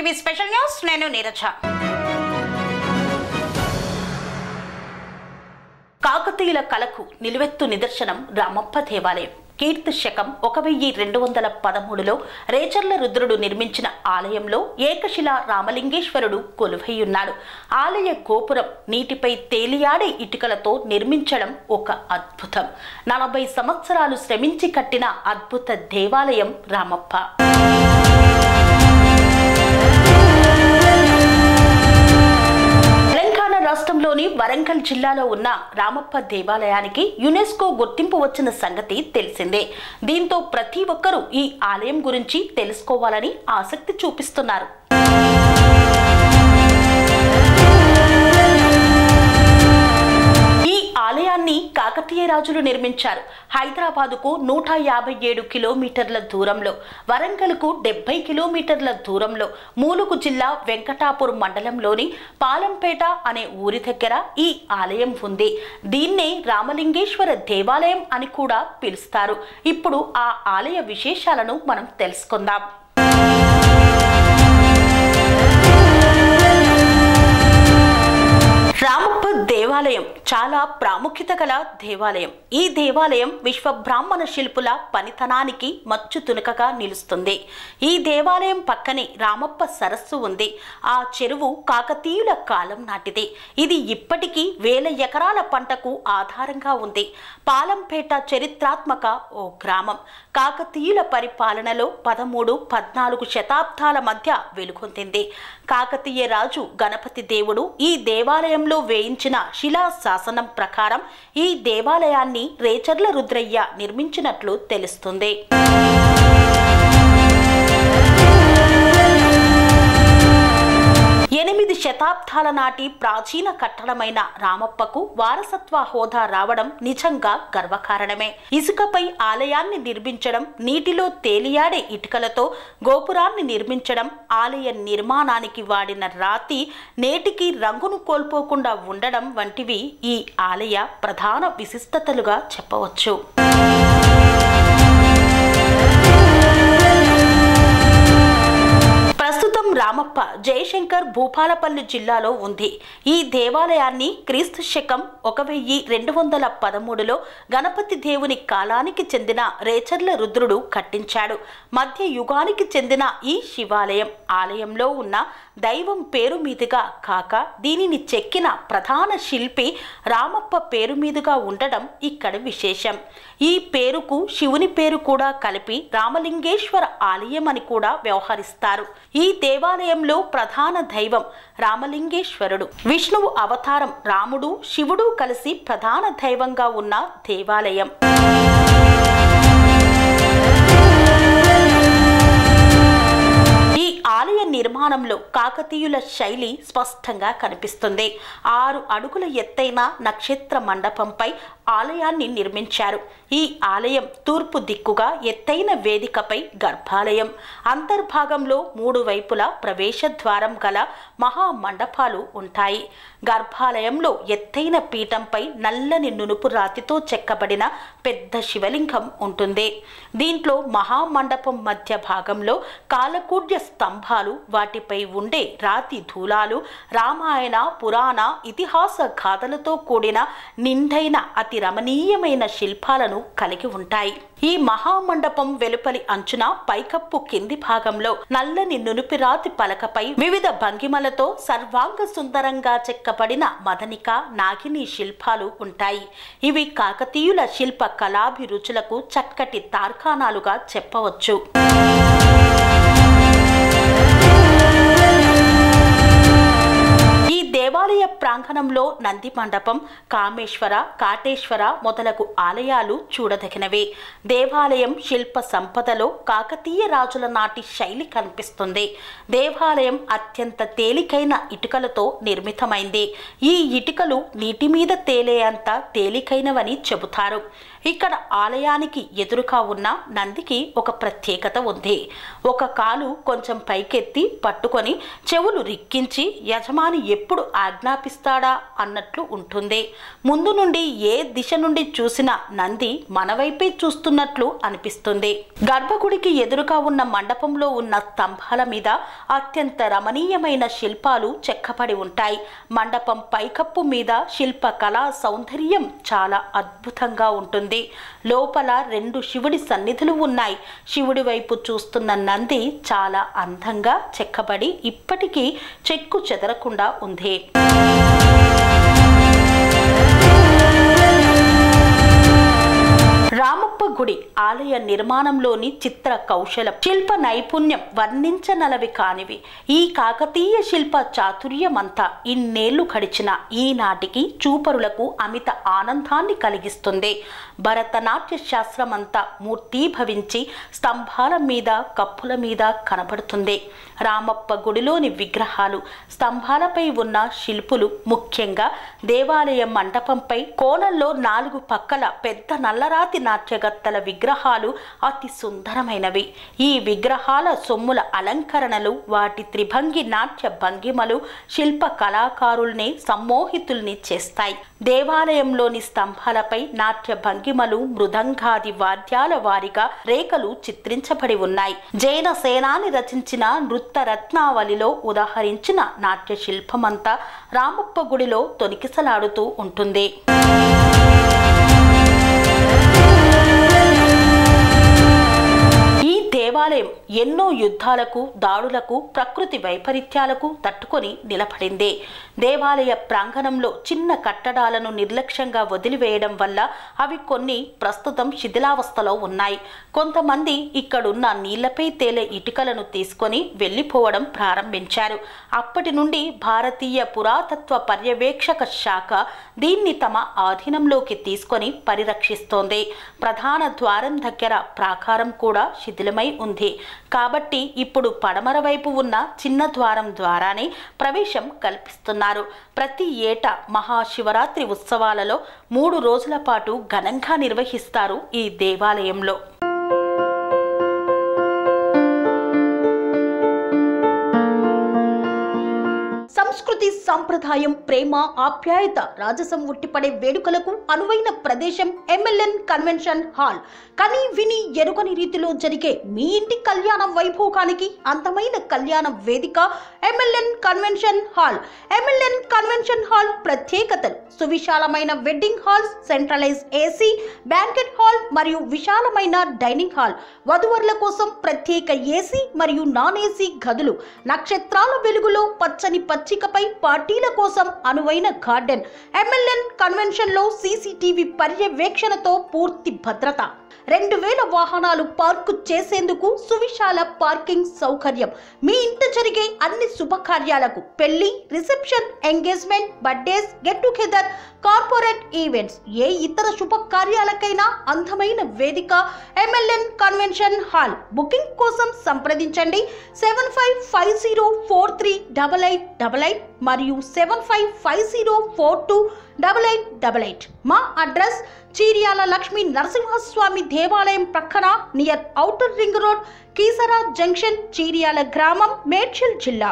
TV special news నేను నీరజ. కాకతీయుల కళకు నిలువెత్తు నిదర్శనం రామప్ప దేవాలయం. కీర్తి శకం 1213లో రేచర్ల రుద్రుడు నిర్మించిన ఆలయంలో ఏకశిలా రామలింగేశ్వరుడు కొలువైయున్నాడు. ఆలయ గోపురం నీటిపై తేలియాడే ఇటుకలతో నిర్మించడం ఒక అద్భుతం. 40 సంవత్సరాలు శ్రమించి కట్టిన అద్భుత దేవాలయం రామప్ప. రాష్ట్రంలోని వరంగల్ జిల్లాలో ఉన్న రామప్ప దేవాలయానికి యునెస్కో గుర్తింపు వచ్చిన సంగతి తెలిసిందే. దీంతో ప్రతి ఒక్కరూ ఈ ఆలయం గురించి తెలుసుకోవాలని ఆసక్తి చూపిస్తున్నారు. ఆలయాన్ని కాకతీయ రాజులు నిర్మించారు. హైదరాబాదుకు 157 కిలోమీటర్ల దూరంలో, వరంగల్కు 70 కిలోమీటర్ల దూరంలో, మూలుగు జిల్లా వెంకటాపూర్ మండలంలోని పాలంపేట అనే ఊరి దగ్గర ఈ ఆలయం ఉంది. దీన్నే రామలింగేశ్వర దేవాలయం అని కూడా పిలుస్తారు. ఇప్పుడు ఆ ఆలయ విశేషాలను మనం తెలుసుకుందాం. రామప్ప దేవాలయం చాలా ప్రాముఖ్యత గల దేవాలయం. ఈ దేవాలయం విశ్వ బ్రాహ్మణ శిల్పుల పనితనానికి మచ్చు తునకగా నిలుస్తుంది. ఈ దేవాలయం పక్కనే రామప్ప సరస్సు ఉంది. ఆ చెరువు కాకతీయుల కాలం నాటిది. ఇది ఇప్పటికీ 1000 ఎకరాల పంటకు ఆధారంగా ఉంది. పాలంపేట చరిత్రాత్మక ఓ గ్రామం. కాకతీయుల పరిపాలనలో 13, 14 శతాబ్దాల మధ్య వెలుగొందింది. కాకతీయ రాజు గణపతి దేవుడు ఈ దేవాలయంలో వేయించిన శిలా శాసనం ప్రకారం ఈ దేవాలయాన్ని రేచర్ల రుద్రయ్య నిర్మించినట్లు తెలుస్తుంది. 8 శతాబ్దాల నాటి ప్రాచీన కట్టడమైన రామప్పకు వారసత్వ హోదా రావడం నిజంగా గర్వకారణమే. ఇసుకపై ఆలయాన్ని నిర్మించడం, నీటిలో తేలియాడే ఇటుకలతో గోపురాన్ని నిర్మించడం, ఆలయ నిర్మాణానికి వాడిన రాతి నేటికి రంగును కోల్పోకుండా ఉండడం వంటివి ఈ ఆలయ ప్రధాన విశిష్టతలుగా చెప్పవచ్చు. ప్రస్తుతం రామప్ప జయశంకర్ భూపాలపల్లి జిల్లాలో ఉంది. ఈ దేవాలయాన్ని క్రీస్తు శకం 1213లో గణపతి దేవుని కాలానికి చెందిన రేచర్ల రుద్రుడు కట్టించాడు. మధ్య యుగానికి చెందిన ఈ శివాలయం ఆలయంలో ఉన్న దైవం పేరు మీదుగా కాక దీనిని చెక్కిన ప్రధాన శిల్పి రామప్ప పేరు మీదుగా ఉండడం ఇక్కడ విశేషం. ఈ పేరుకు శివుని పేరు కూడా కలిపి రామలింగేశ్వర ఆలయం అని కూడా వ్యవహరిస్తారు. ఈ దేవాలయంలో ప్రధాన దైవం రామలింగేశ్వరుడు. విష్ణువు అవతారం రాముడు, శివుడు కలిసి ప్రధాన దైవంగా ఉన్న దేవాలయం. ఆలయ నిర్మాణంలో కాకతీయుల శైలి స్పష్టంగా కనిపిస్తుంది. 6 అడుగుల ఎత్తైన నక్షత్ర మండపంపై ఆలయాన్ని నిర్మించారు. ఈ ఆలయం తూర్పు దిక్కుగా ఎత్తైన వేదికపై గర్భాలయం, అంతర్భాగంలో 3 వైపులా ప్రవేశ ద్వారం గల మహామండపాలు ఉంటాయి. గర్భాలయంలో ఎత్తైన పీఠంపై నల్లని నునుపు రాతితో చెక్కబడిన పెద్ద శివలింగం ఉంటుంది. దీంట్లో మహామండపం మధ్య భాగంలో కాలకూడ్య స్తంభాలు, వాటిపై ఉండే రాతి ధూలాలు రామాయణ, పురాణ, ఇతిహాస గాథలతో కూడిన నిండైన అతి రమణీయమైన శిల్పాలను కలిగి ఉంటాయి. ఈ మహామండపం వెలుపలి అంచున పైకప్పు కింది భాగంలో నల్లని నునుపిరాతి పలకపై వివిధ భంగిమలతో సర్వాంగ సుందరంగా చెక్కబడిన మదనిక, నాగిని శిల్పాలు ఉంటాయి. ఇవి కాకతీయుల శిల్ప కళాభిరుచులకు చక్కటి తార్కాణాలుగా చెప్పవచ్చు. దేవాలయ ప్రాంగణంలో నంది మండపం, కామేశ్వర, కాటేశ్వర మొదలగు ఆలయాలు చూడదగినవే. దేవాలయం శిల్ప సంపదలో కాకతీయ రాజుల నాటి శైలి కనిపిస్తుంది. దేవాలయం అత్యంత తేలికైన ఇటుకలతో నిర్మితమైంది. ఈ ఇటుకలు నీటి మీద తేలేంత తేలికైనవని చెబుతారు. ఇక్కడ ఆలయానికి ఎదురుగా ఉన్న నందికి ఒక ప్రత్యేకత ఉంది. ఒక కాలు కొంచెం పైకెత్తి పట్టుకొని చెవులు రిక్కించి యజమాని ఎప్పుడు ఆజ్ఞాపిస్తాడా అన్నట్లు ఉంటుంది. ముందు నుండి ఏ దిశ నుండి చూసినా నంది మన వైపే చూస్తున్నట్లు అనిపిస్తుంది. గర్భగుడికి ఎదురుగా ఉన్న మండపంలో ఉన్న స్తంభాల మీద అత్యంత రమణీయమైన శిల్పాలు చెక్కబడి ఉంటాయి. మండపం పైకప్పు మీద శిల్ప కళా సౌందర్యం చాలా అద్భుతంగా ఉంటుంది. లోపల 2 శివుడి సన్నిధులు ఉన్నాయి. శివుడి వైపు చూస్తున్న నంది చాలా అందంగా చెక్కబడి ఇప్పటికీ చెక్కు చెదరకుండా ఉంది. రామప్ప గుడి ఆలయ నిర్మాణంలోని చిత్ర కౌశలం, శిల్ప నైపుణ్యం వర్ణించనలవి కానివి. ఈ కాకతీయ శిల్ప చాతుర్యమంతా ఇన్నేళ్లు గడిచిన ఈనాటికి చూపరులకు అమిత ఆనందాన్ని కలిగిస్తుంది. భరతనాట్య శాస్త్రమంతా మూర్తీభవించి స్తంభాల మీద కప్పుల మీద కనబడుతుంది. రామప్ప గుడిలోని విగ్రహాలు, స్తంభాలపై ఉన్న శిల్పులు, ముఖ్యంగా దేవాలయ మండపంపై కోణంలో 4 పక్కల పెద్ద నల్లరాతి నాట్యగత్తల విగ్రహాలు అతి సుందరమైనవి. ఈ విగ్రహాల సొమ్ముల అలంకరణలు, వాటి త్రిభంగి నాట్య భంగిమలు శిల్ప కళాకారుల్ని సమ్మోహితుల్ని చేస్తాయి. దేవాలయంలోని స్తంభాలపై నాట్య భంగిమలు మృదంగాది వాద్యాల వారిగా రేఖలు చిత్రించబడి ఉన్నాయి. జైన సేనాని రచించిన నృత్తరత్నావళిలో ఉదాహరించిన నాట్య శిల్పమంతా రామప్ప గుడిలో తొనికిసలాడుతూ ఉంటుంది. దేవాలయం ఎన్నో యుద్ధాలకు, దాడులకు, ప్రకృతి వైపరీత్యాలకు తట్టుకొని నిలబడింది. దేవాలయ ప్రాంగణంలో చిన్న కట్టడాలను నిర్లక్ష్యంగా వదిలివేయడం వల్ల అవి కొన్ని ప్రస్తుతం శిథిలావస్థలో ఉన్నాయి. కొంతమంది ఇక్కడున్న నీళ్లపై తేలే ఇటుకలను తీసుకొని వెళ్లిపోవడం ప్రారంభించారు. అప్పటి నుండి భారతీయ పురాతత్వ పర్యవేక్షక శాఖ దీన్ని తమ ఆధీనంలోకి తీసుకొని పరిరక్షిస్తోంది. ప్రధాన ద్వారం దగ్గర ప్రాకారం కూడా శిథిలమై ఉంది. కాబట్టి ఇప్పుడు పడమర వైపు ఉన్న చిన్న ద్వారం ద్వారానే ప్రవేశం కల్పిస్తున్నారు. ప్రతి ఏటా మహాశివరాత్రి ఉత్సవాలలో 3 రోజుల పాటు ఘనంగా నిర్వహిస్తారు ఈ దేవాలయంలో. సంస్కృతి, సంప్రదాయం, ప్రేమ, ఆప్యాయత, రాజసం ఉట్టిపడే వేడుకలకు అనువైన ప్రదేశం MLN కన్వెన్షన్ హాల్. కని విని ఎరుగని రీతిలో జరిగే మీ ఇంటి కళ్యాణ వైభోగానికి అందమైన కళ్యాణ వేదిక MLN convention hall. MLN convention hall ప్రత్యేకతలు: సువిశాలమైన wedding halls, centralised AC banquet hall మరియు విశాలమైన డైనింగ్ హాల్, వధువరుల కోసం ప్రత్యేక AC మరియు నాన్ AC గదులు, నక్షత్రాల వెలుగులో పచ్చని పచ్చికపై పార్టీల కోసం అనువైన గార్డెన్. MLN కన్వెన్షన్ లో CCTV పర్యవేక్షణతో పూర్తి భద్రత. 2000 వాహనాలు పార్కు చేసేందుకు సువిశాల పార్కింగ్ సౌకర్యం. మీ ఇంట జరిగే అన్ని శుభకార్యాలకు, పెళ్లి, reception, engagement, birthdays, get together, corporate events, ఏ ఇతర శుభకార్యాలకైనా అందమైన వేదిక MLN కన్వెన్షన్ హాల్. బుకింగ్ కోసం సంప్రదించండి 7550438888 మరియు 7550428888. మా అడ్రస్ చీర్యాల లక్ష్మీ నరసింహస్వామి దేవాలయం ప్రక్కన, near outer ring road, Keesara junction, Cheeryal గ్రామం, మేడ్చల్ జిల్లా.